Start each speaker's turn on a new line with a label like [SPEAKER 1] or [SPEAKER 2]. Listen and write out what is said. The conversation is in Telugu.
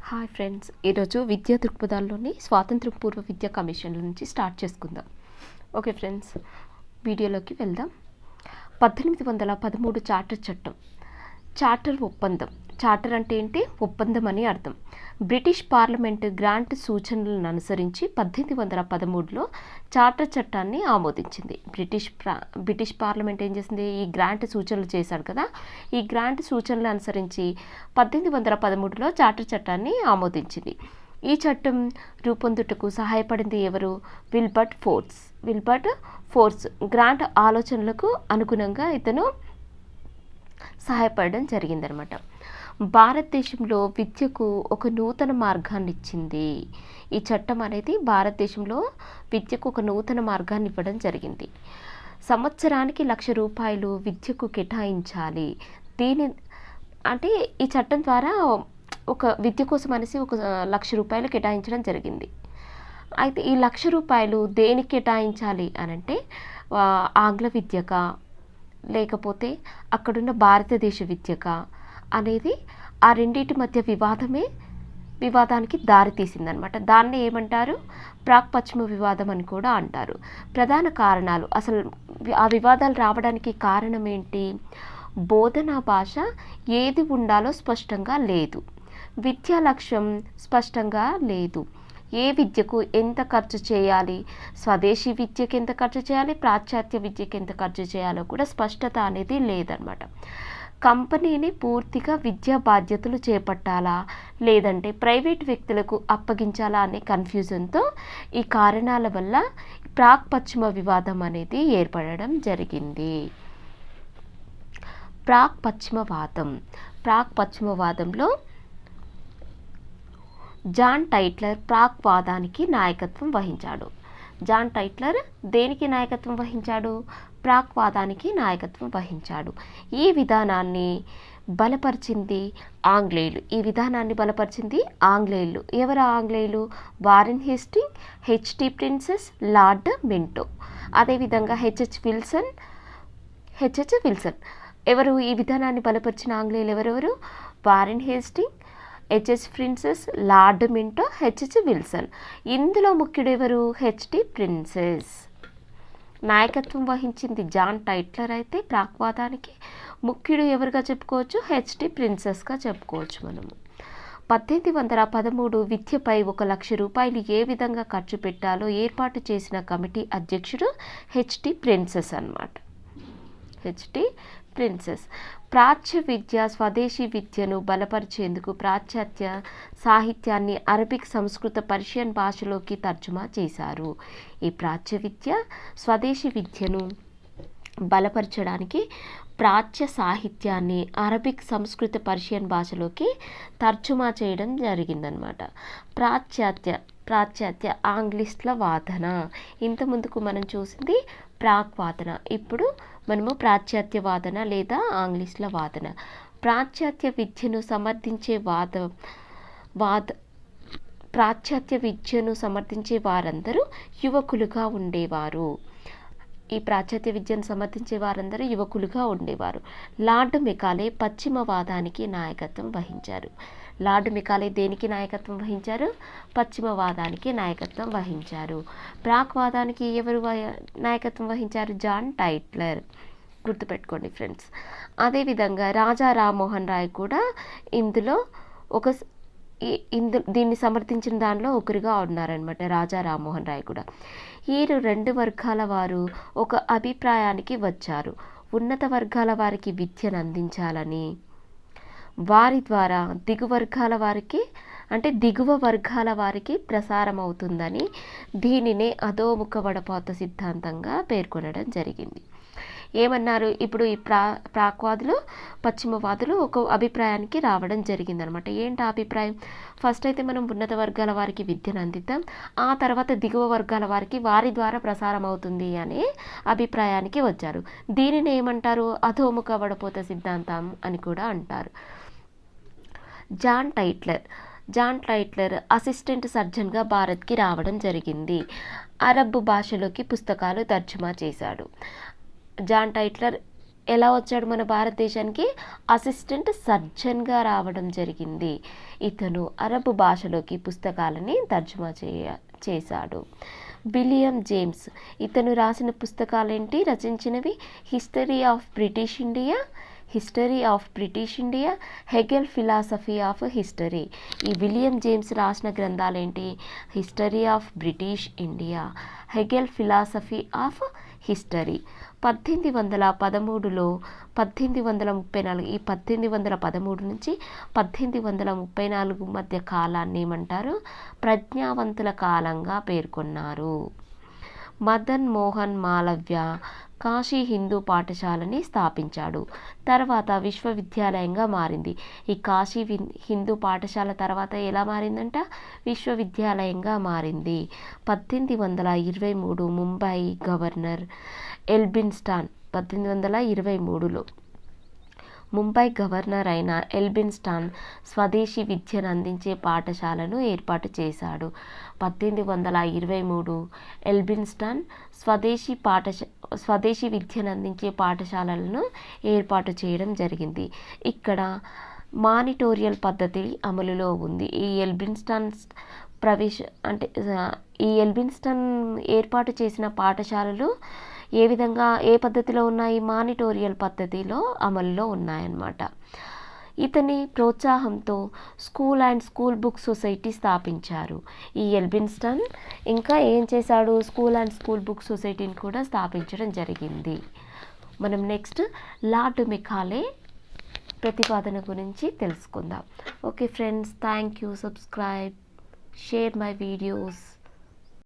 [SPEAKER 1] హాయ్ ఫ్రెండ్స్, ఈరోజు విద్యా దృక్పథాల్లోని స్వాతంత్ర పూర్వ విద్యా కమిషన్ల నుంచి స్టార్ట్ చేసుకుందాం. ఓకే ఫ్రెండ్స్, వీడియోలోకి వెళ్దాం. 1813 చార్టర్ చట్టం. చార్టర్ ఒప్పందం. చార్టర్ అంటే ఏంటి? ఒప్పందం అని అర్థం. బ్రిటిష్ పార్లమెంటు గ్రాంట్ సూచనలను అనుసరించి 1813లో చార్టర్ చట్టాన్ని ఆమోదించింది. బ్రిటిష్ పార్లమెంట్ ఏం చేసింది? ఈ గ్రాంట్ సూచనలు చేశాడు కదా, ఈ గ్రాంట్ సూచనలు అనుసరించి 1813లో చార్టర్ చట్టాన్ని ఆమోదించింది. ఈ చట్టం రూపొందుటకు సహాయపడింది ఎవరు? Wilbert force. గ్రాంట్ ఆలోచనలకు అనుగుణంగా ఇతను సహాయపడడం జరిగిందనమాట. భారతదేశంలో విద్యకు ఒక నూతన మార్గాన్ని ఇచ్చింది. ఈ చట్టం అనేది భారతదేశంలో విద్యకు ఒక నూతన మార్గాన్ని ఇవ్వడం జరిగింది. సంవత్సరానికి ₹1,00,000 విద్యకు కేటాయించాలి. అంటే ఈ చట్టం ద్వారా ఒక విద్య కోసం అనేసి ఒక ₹1,00,000 కేటాయించడం జరిగింది. అయితే ఈ ₹1,00,000 దేనికి కేటాయించాలి అనంటే ఆంగ్ల విద్యకా లేకపోతే అక్కడున్న భారతదేశ విద్యకా అనేది ఆ రెండింటి మధ్య వివాదానికి దారితీసిందనమాట. దాన్ని ఏమంటారు? ప్రాక్ పశ్చిమ వివాదం అని కూడా అంటారు. ప్రధాన కారణాలు, అసలు ఆ వివాదాలు రావడానికి కారణం ఏంటి? బోధనా భాష ఏది ఉండాలో స్పష్టంగా లేదు, విద్యా లక్ష్యం స్పష్టంగా లేదు, ఏ విద్యకు ఎంత ఖర్చు చేయాలి, స్వదేశీ విద్యకి ఎంత ఖర్చు చేయాలి, పాశ్చాత్య విద్యకి ఎంత ఖర్చు చేయాలో కూడా స్పష్టత అనేది లేదనమాట. కంపెనీని పూర్తిగా విద్యా బాధ్యతలు చేపట్టాలా లేదంటే ప్రైవేట్ వ్యక్తులకు అప్పగించాలా అనే కన్ఫ్యూజన్తో ఈ కారణాల వల్ల ప్రాక్ పశ్చిమ వివాదం అనేది ఏర్పడడం జరిగింది. ప్రాక్ పశ్చిమవాదంలో జాన్ టైట్లర్ ప్రాక్ వాదానికి నాయకత్వం వహించాడు. జాన్ టైట్లర్ దేనికి నాయకత్వం వహించాడు? ప్రాక్ వాదానికి నాయకత్వం వహించాడు. ఈ విధానాన్ని బలపరిచింది ఆంగ్లేయులు. ఎవరు ఆంగ్లేయులు? Warren Hasting, HT princess, lord Minto, అదేవిధంగా హెచ్హెచ్ విల్సన్. ఎవరు ఈ విధానాన్ని బలపరిచిన ఆంగ్లేయులు? ఎవరెవరు? Warren Hasting, HH princess, lord Minto, HH Wilson. ఇందులో ముఖ్యుడు ఎవరు? HT princess. నాయకత్వం వహించింది జాన్ టైట్లర్ అయితే ప్రాక్వాదానికి ముఖ్యుడు ఎవరుగా చెప్పుకోవచ్చు? హెచ్టి ప్రిన్సెస్గా చెప్పుకోవచ్చు మనము. 1813 విద్యపై ₹1,00,000 ఏ విధంగా ఖర్చు పెట్టాలో ఏర్పాటు చేసిన కమిటీ అధ్యక్షుడు హెచ్టి ప్రిన్సెస్ అన్నమాట. హెచ్టి ప్రిన్సెస్ ప్రాచ్య విద్య, స్వదేశీ విద్యను బలపరిచేందుకు పాశ్చాత్య సాహిత్యాన్ని అరబిక్, సంస్కృత, పర్షియన్ భాషలోకి తర్జుమా చేశారు. ఈ ప్రాచ్య విద్య, స్వదేశీ విద్యను బలపరచడానికి ప్రాచ్య సాహిత్యాన్ని అరబిక్, సంస్కృత, పర్షియన్ భాషలోకి తర్జుమా చేయడం జరిగిందనమాట. పాశ్చాత్య ఆంగ్లిస్ట్ల వాదన. ఇంత ముందుకు మనం చూసింది ప్రాక్ వాదన, ఇప్పుడు మనము పాశ్చాత్య వాదన లేదా ఆంగ్లిస్ట్ల వాదన. పాశ్చాత్య విద్యను సమర్థించే వారందరూ యువకులుగా ఉండేవారు. లార్డ్ మెకాలే పశ్చిమవాదానికి నాయకత్వం వహించారు. లార్డ్ మెకాలే దేనికి నాయకత్వం వహించారు? పశ్చిమవాదానికి నాయకత్వం వహించారు. ప్రాక్వాదానికి ఎవరు నాయకత్వం వహించారు? John Tytler. గుర్తుపెట్టుకోండి ఫ్రెండ్స్. అదేవిధంగా రాజా రామ్మోహన్ రాయ్ కూడా దీన్ని సమర్థించిన దానిలో ఒకరుగా ఉన్నారనమాట. రాజా రామ్మోహన్ రాయ్ కూడా. ఈ రెండు వర్గాల వారు ఒక అభిప్రాయానికి వచ్చారు. ఉన్నత వర్గాల వారికి విద్యను అందించాలని, వారి ద్వారా దిగువ వర్గాల వారికి ప్రసారం అవుతుందని దీనినే అధోముఖ వడపోత సిద్ధాంతంగా పేర్కొనడం జరిగింది. ఏమన్నారు? ఇప్పుడు ఈ ప్రాక్వాదులు, పశ్చిమవాదులు ఒక అభిప్రాయానికి రావడం జరిగిందనమాట. ఏంటి అభిప్రాయం? ఫస్ట్ అయితే మనం ఉన్నత వర్గాల వారికి విద్యను అందిద్దాం, ఆ తర్వాత దిగువ వర్గాల వారికి వారి ద్వారా ప్రసారం అవుతుంది అనే అభిప్రాయానికి వచ్చారు. దీనిని ఏమంటారు? అధోముఖ వడపోత సిద్ధాంతం అని కూడా అంటారు. జాన్ టైట్లర్ అసిస్టెంట్ సర్జన్గా భారత్కి రావడం జరిగింది. అరబ్ భాషలోకి పుస్తకాలు తర్జుమా చేశాడు. జాన్ టైట్లర్ ఎలా వచ్చాడు మన భారతదేశానికి? అసిస్టెంట్ సర్జన్గా రావడం జరిగింది. ఇతను అరబ్ భాషలోకి పుస్తకాలని తర్జుమా చేశాడు. విలియం జేమ్స్, ఇతను రాసిన పుస్తకాలేంటి, రచించినవి? History of British India, Hegel philosophy of history. ఈ విలియం జేమ్స్ రాసిన గ్రంథాలేంటి? History of British India, Hegel philosophy of history. 1813లో 1834, ఈ 1813 నుంచి 1834 మధ్య కాలాన్ని ఏమంటారు? ప్రజ్ఞావంతుల కాలంగా పేర్కొన్నారు. మదన్ మోహన్ మాలవ్య కాశీ హిందూ పాఠశాలని స్థాపించాడు. తర్వాత విశ్వవిద్యాలయంగా మారింది. ఈ కాశీ హిందూ పాఠశాల తర్వాత ఎలా మారిందంట? విశ్వవిద్యాలయంగా మారింది. 1823 ముంబై గవర్నర్ ఎల్బిన్స్టాన్, 1823లో ముంబై గవర్నర్ అయిన ఎల్బిన్స్టాన్ స్వదేశీ విద్యను అందించే పాఠశాలను ఏర్పాటు చేశాడు. 1823 ఎల్బిన్స్టాన్ స్వదేశీ విద్యను అందించే పాఠశాలలను ఏర్పాటు చేయడం జరిగింది. ఇక్కడ మానిటోరియల్ పద్ధతి అమలులో ఉంది. ఈ ఎల్బిన్స్టాన్ ఏర్పాటు చేసిన పాఠశాలలు ఏ పద్ధతిలో ఉన్నాయి? మానిటోరియల్ పద్ధతిలో అమలులో ఉన్నాయన్నమాట. ఇతని ప్రోత్సాహంతో స్కూల్ బుక్ సొసైటీ స్థాపించారు ఈ ఎల్బిన్స్టన్. ఇంకా ఏం చేశాడు? స్కూల్ బుక్ సొసైటీని కూడా స్థాపించడం జరిగింది. మనం నెక్స్ట్ లార్డ్ మెకాలే ప్రతిపాదన గురించి తెలుసుకుందాం. Okay friends, thank you. Subscribe, share my videos.